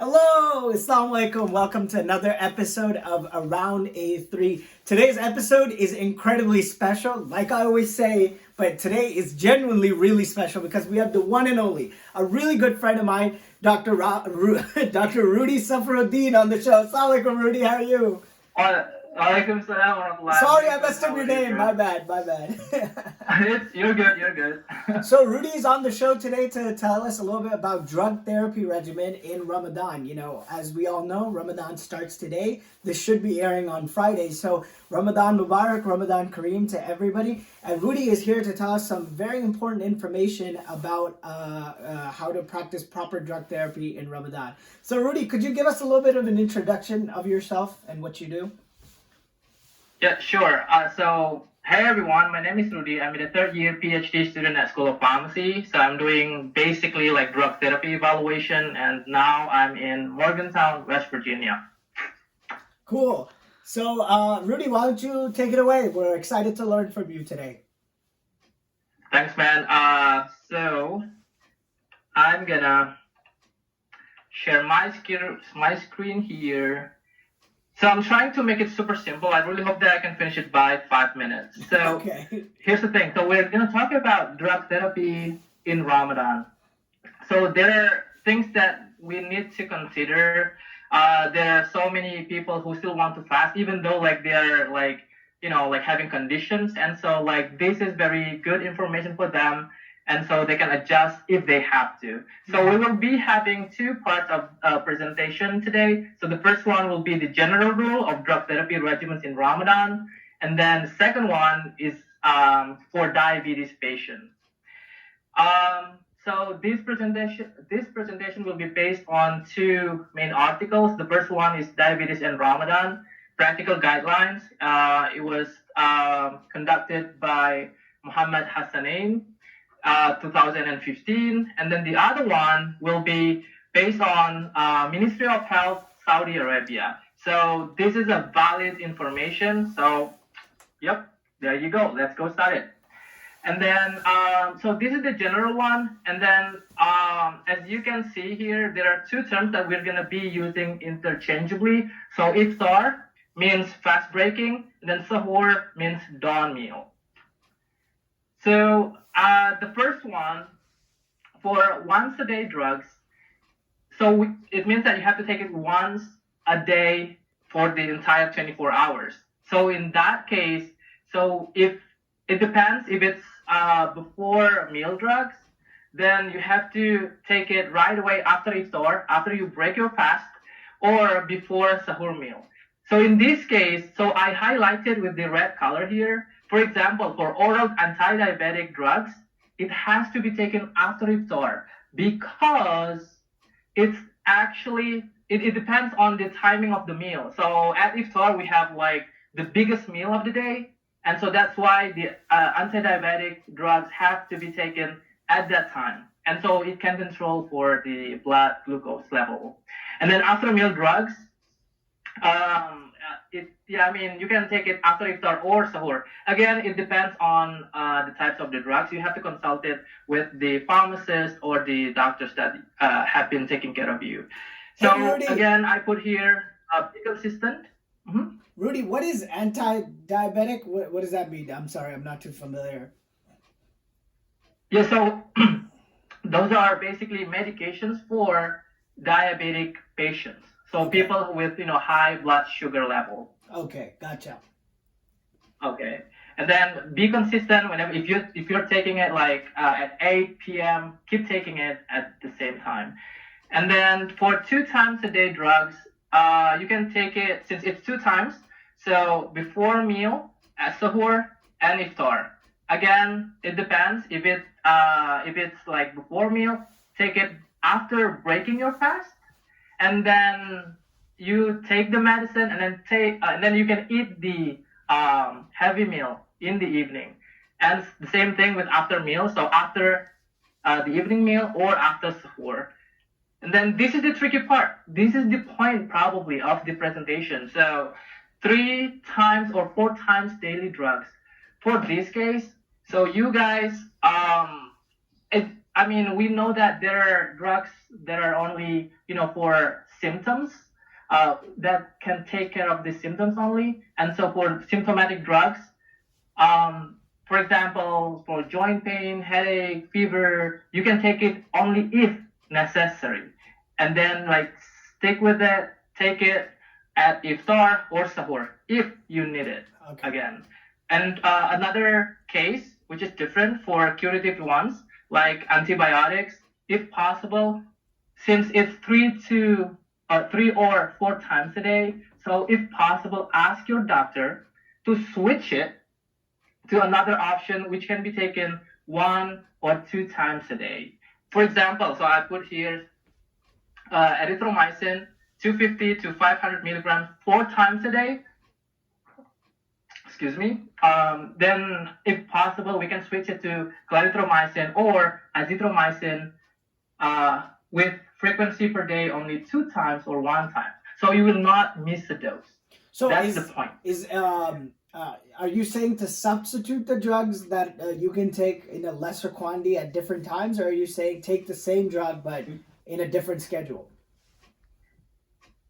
Hello, Assalamu alaikum. Welcome to another episode of Around A3. Today's episode is incredibly special, like I always say, but today is genuinely really special because we have the one and only, a really good friend of mine, Dr. Rudi Safarudin on the show. Assalamu alaikum, Rudi. How are you? Alaikum salam wa rahmatullah. Sorry, I messed up your name. My bad. You're good. So Rudi is on the show today to tell us a little bit about drug therapy regimen in Ramadan. You know, as we all know, Ramadan starts today. This should be airing on Friday. So Ramadan Mubarak, Ramadan Kareem to everybody. And Rudi is here to tell us some very important information about how to practice proper drug therapy in Ramadan. So Rudi, could you give us a little bit of an introduction of yourself and what you do? Yeah, sure. Hey everyone, my name is Rudi. I'm a third year PhD student at School of Pharmacy. So I'm doing basically like drug therapy evaluation, and now I'm in Morgantown, West Virginia. Cool. So, Rudi, why don't you take it away? We're excited to learn from you today. Thanks, man. So I'm gonna share my screen here. So I'm trying to make it super simple. I really hope that I can finish it by 5 minutes. So Okay. Here's the thing. So we're going to talk about drug therapy in Ramadan. So there are things that we need to consider. There are so many people who still want to fast, even though like they're like, like having conditions. And so like this is very good information for them. And so they can adjust if they have to. So we will be having two parts of presentation today. So the first one will be the general rule of drug therapy regimens in Ramadan. And then the second one is for diabetes patients. So this presentation will be based on two main articles. The first one is Diabetes and Ramadan, Practical Guidelines. It was conducted by Muhammad Hassanain. 2015, and then the other one will be based on Ministry of Health, Saudi Arabia. So this is a valid information. So, yep, there you go. Let's go start it. And then, so this is the general one. And then, as you can see here, there are two terms that we're going to be using interchangeably. So iftar means fast breaking, and then sahur means dawn meal. So the first one, for once a day drugs, so it means that you have to take it once a day for the entire 24 hours. So in that case, so if it depends if it's before meal drugs, then you have to take it right away after iftar, after you break your fast, or before sahur meal. So in this case, so I highlighted with the red color here. For example, for oral anti-diabetic drugs, it has to be taken after iftar because it's actually, it depends on the timing of the meal. So at iftar, we have like the biggest meal of the day. And so that's why the anti-diabetic drugs have to be taken at that time. And so it can control for the blood glucose level. And then after meal drugs, you can take it after iftar or sahur. Again, it depends on the types of the drugs. You have to consult it with the pharmacist or the doctors that have been taking care of you. So Hey, again, I put here be consistent. Mm-hmm. Rudi, what is anti-diabetic? What does that mean? I'm sorry, I'm not too familiar. Yeah, so those are basically medications for diabetic patients. So Okay. people with high blood sugar level. Okay, gotcha. Okay, and then be consistent whenever if you're taking it like at 8 p.m. Keep taking it at the same time. And then for 2 times a day drugs, you can take it since it's 2 times. So before meal, at sahur, and iftar. Again, it depends if it's like before meal, take it after breaking your fast, and then you take the medicine, and then you can eat the heavy meal in the evening. And the same thing with after meal. So after the evening meal or after sahur. And then this is the tricky part. This is the point probably of the presentation. So 3 times or 4 times daily drugs. For this case, so you guys, I mean, we know that there are drugs that are only, for symptoms, that can take care of the symptoms only. And so for symptomatic drugs, for example, for joint pain, headache, fever, you can take it only if necessary. And then like stick with it, take it at iftar or sahur if you need it again. And another case, which is different for curative ones, like antibiotics, if possible, since it's 3 or 4 times a day, so if possible, ask your doctor to switch it to another option which can be taken 1 or 2 times a day. For example, so I put here erythromycin 250 to 500 milligrams 4 times a day. Excuse me. Then, if possible, we can switch it to clarithromycin or azithromycin with frequency per day only 2 times or 1 time. So you will not miss a dose. So that's the point. Are you saying to substitute the drugs that you can take in a lesser quantity at different times, or are you saying take the same drug but in a different schedule?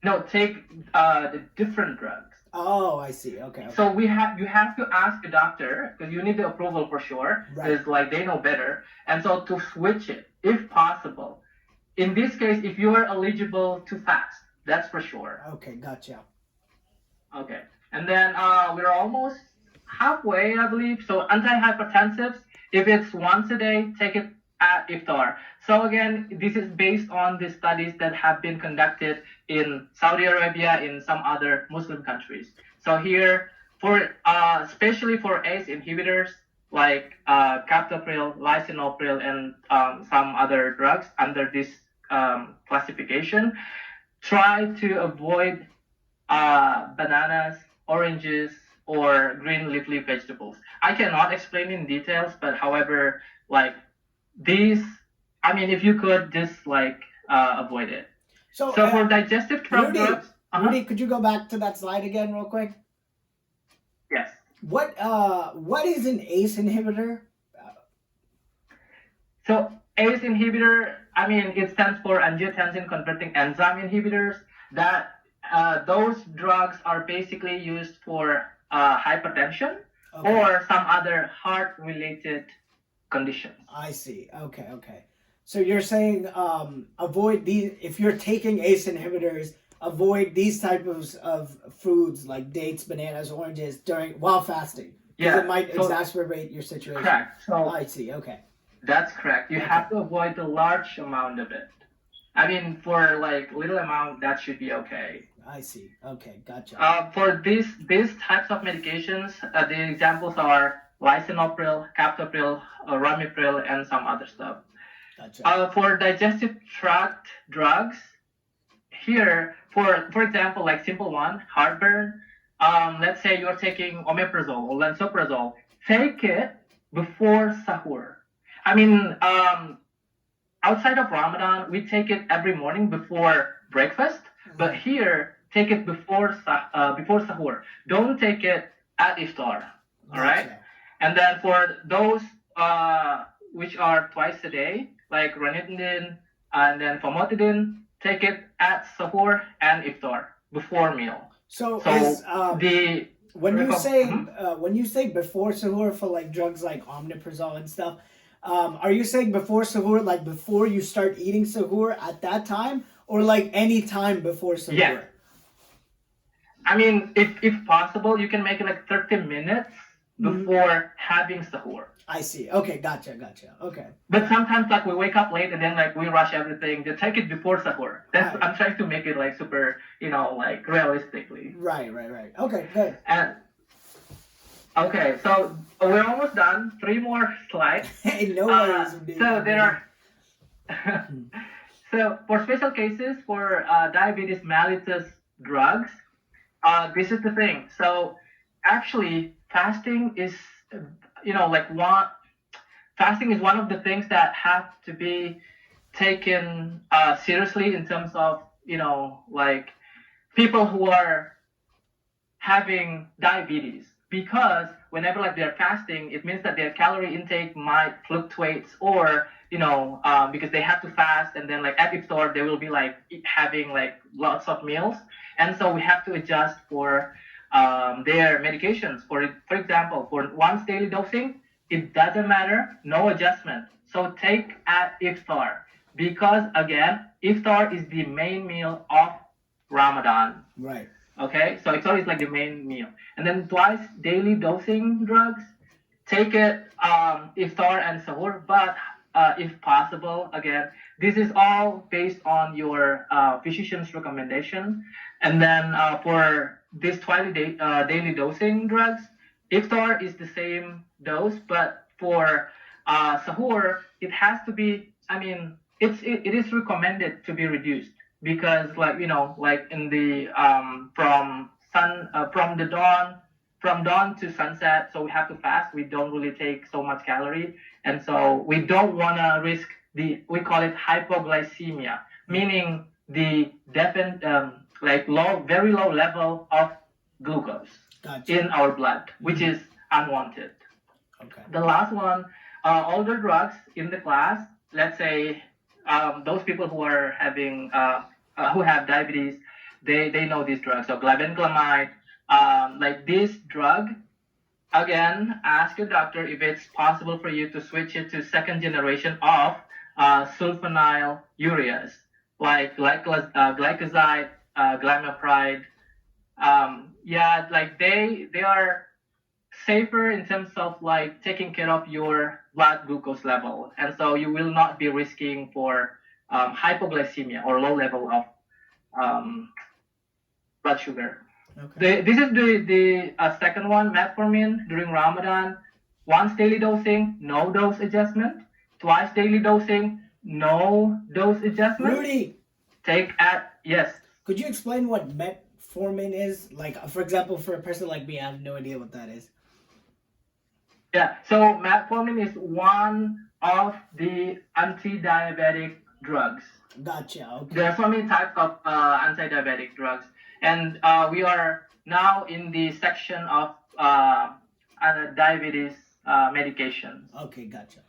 No, take the different drugs. Oh, I see. Okay. So you have to ask the doctor because you need the approval for sure. Because like they know better, and so to switch it if possible. In this case, if you are eligible to fast, that's for sure. Okay, gotcha. Okay, and then we're almost halfway, I believe. So antihypertensives, if it's once a day, take it at iftar. So again, this is based on the studies that have been conducted in Saudi Arabia, in some other Muslim countries. So here, for especially for ACE inhibitors like captopril, lisinopril, and some other drugs under this classification, try to avoid bananas, oranges, or green leafy vegetables. I cannot explain in details, but however, like these, I mean, if you could just like avoid it. So for digestive tract drugs, Rudi, could you go back to that slide again real quick? Yes. What is an ACE inhibitor? So ACE inhibitor, I mean, it stands for angiotensin converting enzyme inhibitors. That those drugs are basically used for hypertension or some other heart-related conditions. I see. Okay. So you're saying avoid these, if you're taking ACE inhibitors, avoid these types of foods like dates, bananas, oranges while fasting. Because it might exacerbate your situation. Correct. So I see. Okay. That's correct. You have to avoid the large amount of it. I mean, for like little amount, that should be okay. I see. Okay, gotcha. For these types of medications, the examples are lisinopril, captopril, ramipril, and some other stuff. Gotcha. For digestive tract drugs, here, for example, like simple one, heartburn. Let's say you're taking omeprazole or lansoprazole. Take it before sahur. I mean, outside of Ramadan, we take it every morning before breakfast. But here, take it before sahur. Don't take it at iftar. All right. And then for those which are twice a day, like ranitidine and then famotidine, take it at sahur and iftar before meal. So when you say before sahur for like drugs like omeprazole and stuff, are you saying before sahur, like before you start eating sahur at that time, or like any time before sahur? Yeah. I mean, if possible, you can make it like 30 minutes before having sahur. I see. Okay, gotcha. Okay. But sometimes like we wake up late and then like we rush everything. They take it before sahur. That's I'm trying to make it like super, like realistically. Right. Okay, good. And okay, so we're almost done. 3 more slides. Hey, no worries. So there are. So for special cases for diabetes mellitus drugs, this is the thing. So actually, fasting is, fasting is one of the things that have to be taken seriously in terms of, like people who are having diabetes. because whenever like they're fasting, it means that their calorie intake might fluctuate, or because they have to fast, and then like at iftar they will be like having like lots of meals, and so we have to adjust for their medications. For example, for once daily dosing, it doesn't matter, no adjustment. So take at iftar, because again, iftar is the main meal of Ramadan. Right. Okay, so iftar is like the main meal, and then twice daily dosing drugs, take it iftar and sahur, but if possible, again, this is all based on your physician's recommendation. And then for this daily dosing drugs, iftar is the same dose, but for sahur, it has to be. I mean, it is recommended to be reduced, because like like in the from dawn to sunset, so we have to fast. We don't really take so much calorie, and so we don't want to risk we call it hypoglycemia, meaning the very low level of glucose in our blood, which is unwanted. Okay. The last one, older drugs in the class, let's say those people who are having who have diabetes, they know these drugs. So glibenclamide, like this drug, again, ask your doctor if it's possible for you to switch it to second generation of sulfonyl ureas, like glycoside, glimepiride. Like they are safer in terms of like taking care of your blood glucose level, and so you will not be risking for hypoglycemia or low level of blood sugar. Okay. This is the second one, metformin during Ramadan. Once daily dosing, no dose adjustment. Twice daily dosing, no dose adjustment. Rudi, Yes. could you explain what metformin is? Like, for example, for a person like me, I have no idea what that is. Yeah, so metformin is one of the anti-diabetic drugs. Gotcha. Okay. There are so many types of anti-diabetic drugs, and we are now in the section of diabetes medications. Okay, gotcha.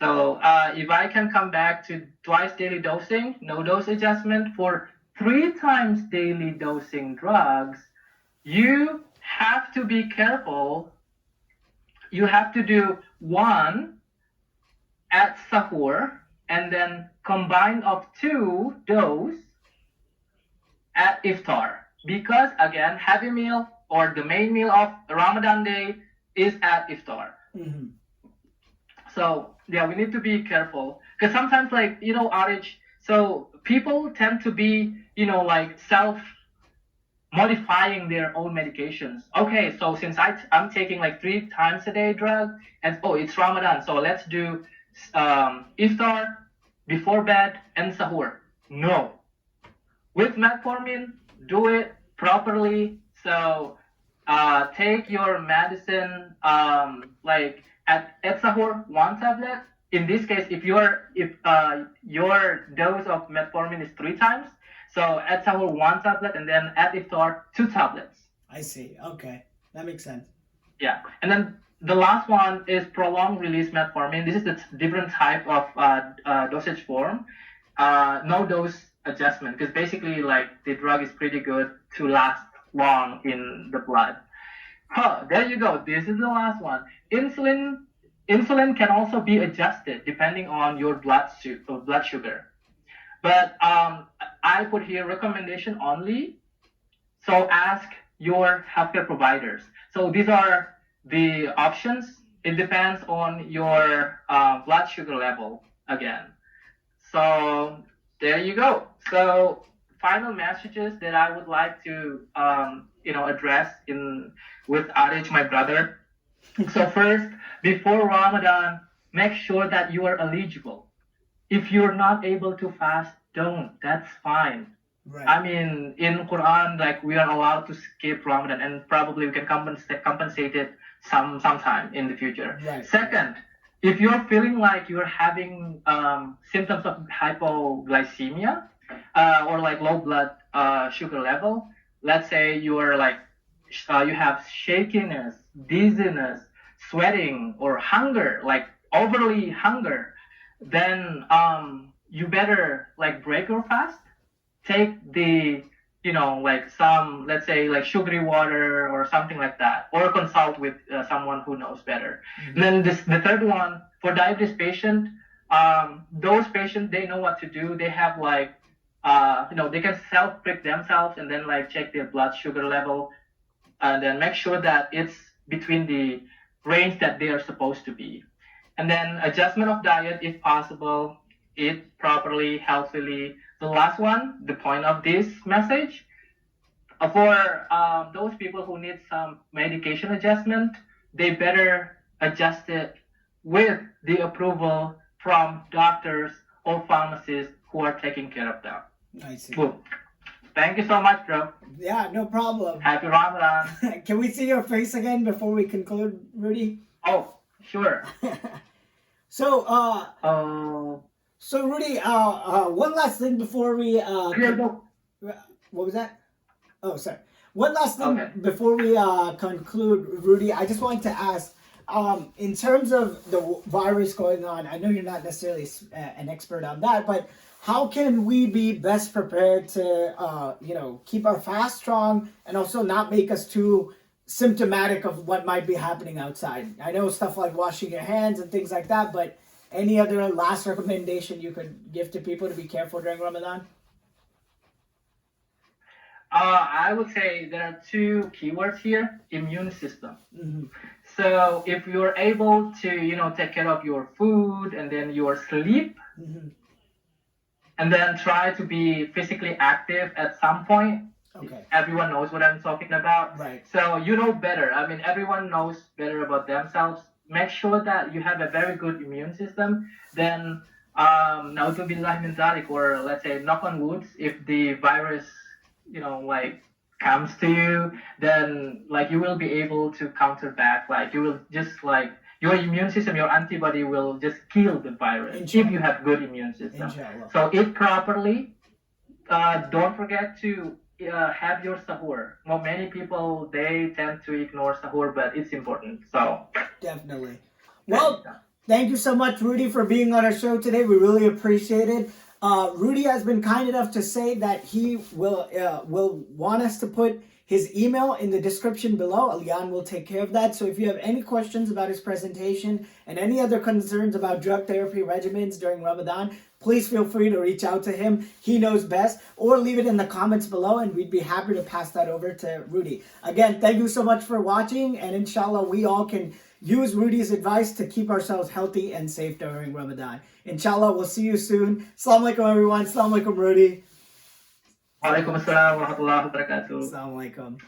So if I can come back to twice daily dosing, no dose adjustment. For 3 times daily dosing drugs, you have to be careful. You have to do one at sahur, and then combine of 2 dose at iftar, because again, heavy meal or the main meal of Ramadan day is at iftar. Mm-hmm. So yeah, we need to be careful, because sometimes like Aarij, so people tend to be like self modifying their own medications. Okay, so since I'm taking like 3 times a day drug, and it's Ramadan, so let's do iftar, before bed, and sahur. No. With metformin, do it properly. So take your medicine like at sahur, 1 tablet. In this case, if your dose of metformin is 3 times, so at sahur 1 tablet, and then at iftar 2 tablets. I see. Okay, that makes sense. Yeah, and then the last one is prolonged release metformin. This is the different type of dosage form. No dose adjustment, because basically like the drug is pretty good to last long in the blood. There you go. This is the last one. Insulin can also be adjusted depending on your blood sugar. But I put here recommendation only. So ask your healthcare providers. So these are the options. It depends on your blood sugar level again. So there you go. So final messages that I would like to address with Aarij, my brother. So first, before Ramadan, make sure that you are eligible. If you're not able to fast, don't. That's fine. Right. I mean, in Quran, like we are allowed to skip Ramadan, and probably we can compensate it sometime in the future. Right. Second, if you're feeling like you're having symptoms of hypoglycemia or like low blood sugar level, let's say you are like you have shakiness, dizziness, sweating, or hunger, like overly hunger, then you better like break your fast, take the like some, let's say, like sugary water or something like that, or consult with someone who knows better. And then the third one, for diabetes patient, those patients, they know what to do. They have like they can self prick themselves and then like check their blood sugar level, and then make sure that it's between the range that they are supposed to be. And then adjustment of diet if possible, eat properly, healthily. The last one, the point of this message, for those people who need some medication adjustment, they better adjust it with the approval from doctors or pharmacists who are taking care of them. I see. Boom. Thank you so much, bro. Yeah, no problem. Happy Ramadan. Can we see your face again before we conclude, Rudi? Oh, sure. So, Oh. so Rudi, one last thing before we Okay, go. what was that? Oh, sorry. One last thing Okay. before we conclude, Rudi. I just wanted to ask, in terms of the virus going on, I know you're not necessarily an expert on that, but how can we be best prepared to, keep our fast strong and also not make us too symptomatic of what might be happening outside? I know stuff like washing your hands and things like that, but any other last recommendation you could give to people to be careful during Ramadan? I would say there are two keywords here: immune system. So if you're able to, take care of your food and then your sleep, and then try to be physically active at some point. Okay. Everyone knows what I'm talking about. Right. So you know better. I mean, everyone knows better about themselves. Make sure that you have a very good immune system. Then, na'udzubillah min zalik, or let's say, knock on wood, if the virus, like comes to you, then like you will be able to counter back. Like you will just like your immune system, your antibody will just kill the virus Inshallah. if you have good immune system. Inshallah. So eat properly. Don't forget to have your sahur. Well, many people, they tend to ignore sahur, but it's important. So Definitely. Well, thank you so much, Rudi, for being on our show today. We really appreciate it. Rudi has been kind enough to say that he will want us to put his email in the description below. Alian will take care of that. So if you have any questions about his presentation and any other concerns about drug therapy regimens during Ramadan, please feel free to reach out to him. He knows best. Or leave it in the comments below and we'd be happy to pass that over to Rudi. Again, thank you so much for watching, and inshallah we all can use Rudi's advice to keep ourselves healthy and safe during Ramadan. Inshallah, we'll see you soon. Assalamu alaikum, everyone. Assalamu alaikum, Rudi. Waalaikumsalam warahmatullahi wabarakatuh. Assalamu alaikum.